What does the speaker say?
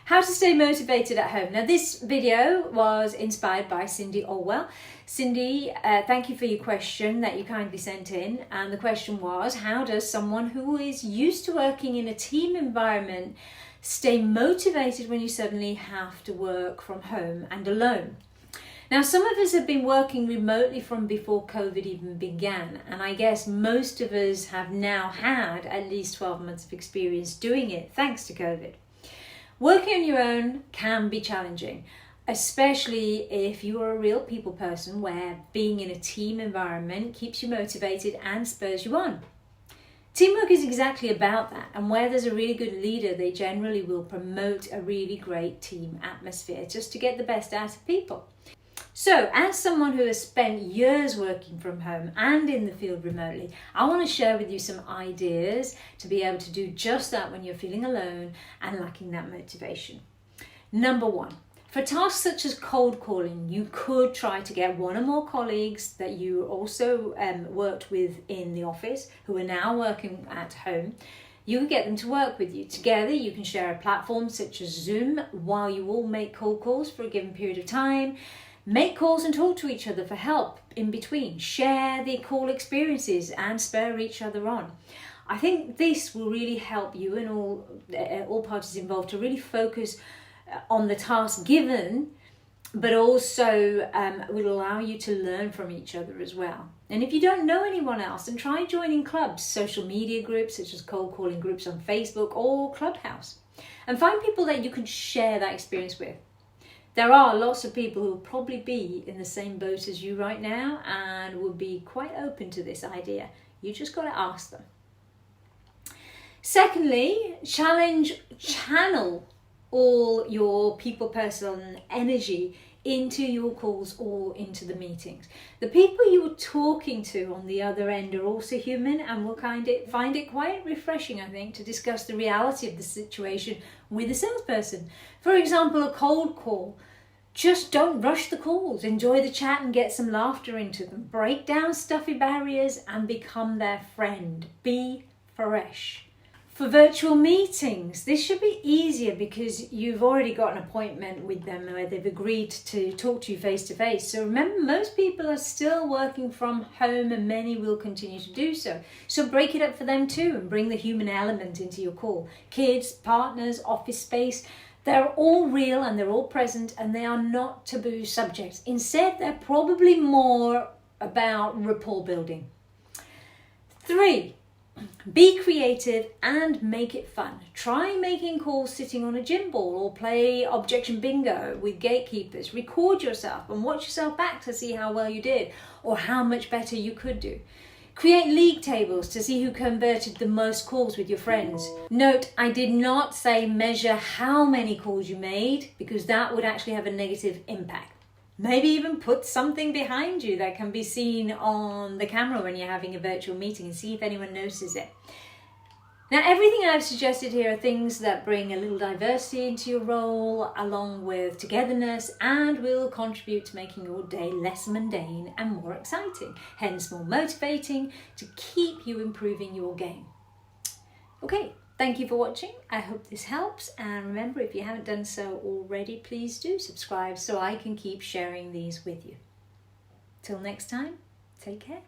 How to stay motivated at home. Now this video was inspired by Cindi Olwell. Cindi, thank you for your question that you kindly sent in. And the question was, how does someone who is used to working in a team environment stay motivated when you suddenly have to work from home and alone? Now, some of us have been working remotely from before COVID even began, and I guess most of us have now had at least 12 months of experience doing it thanks to COVID. Working on your own can be challenging, especially if you are a real people person where being in a team environment keeps you motivated and spurs you on. Teamwork is exactly about that, and where there's a really good leader, they generally will promote a really great team atmosphere just to get the best out of people. So, as someone who has spent years working from home and in the field remotely, I want to share with you some ideas to be able to do just that when you're feeling alone and lacking that motivation. Number one, for tasks such as cold calling, you could try to get one or more colleagues that you also worked with in the office who are now working at home. You can get them to work with you. Together, you can share a platform such as Zoom while you all make cold calls for a given period of time. Make calls and talk to each other for help in between. Share the call experiences and spur each other on. I think this will really help you and all parties involved to really focus on the task given, but also will allow you to learn from each other as well. And if you don't know anyone else, then try joining clubs, social media groups such as cold calling groups on Facebook or Clubhouse, and find people that you can share that experience with. There are lots of people who will probably be in the same boat as you right now and will be quite open to this idea. You just got to ask them. Secondly, channel all your people person energy into your calls or into the meetings. The people you are talking to on the other end are also human and will find it quite refreshing, I think, to discuss the reality of the situation with a salesperson. For example, a cold call. Just don't rush the calls. Enjoy the chat and get some laughter into them. Break down stuffy barriers and become their friend. Be fresh. For virtual meetings, this should be easier because you've already got an appointment with them where they've agreed to talk to you face to face. So remember, most people are still working from home and many will continue to do so. So break it up for them too and bring the human element into your call. Kids, partners, office space, they're all real and they're all present and they are not taboo subjects. Instead, they're probably more about rapport building. 3. Be creative and make it fun. Try making calls sitting on a gym ball or play objection bingo with gatekeepers. Record yourself and watch yourself back to see how well you did or how much better you could do. Create league tables to see who converted the most calls with your friends. Note, I did not say measure how many calls you made because that would actually have a negative impact. Maybe even put something behind you that can be seen on the camera when you're having a virtual meeting and see if anyone notices it. Now, everything I've suggested here are things that bring a little diversity into your role along with togetherness and will contribute to making your day less mundane and more exciting, hence more motivating to keep you improving your game. Okay. Thank you for watching. I hope this helps. And remember, if you haven't done so already, please do subscribe so I can keep sharing these with you. Till next time, take care.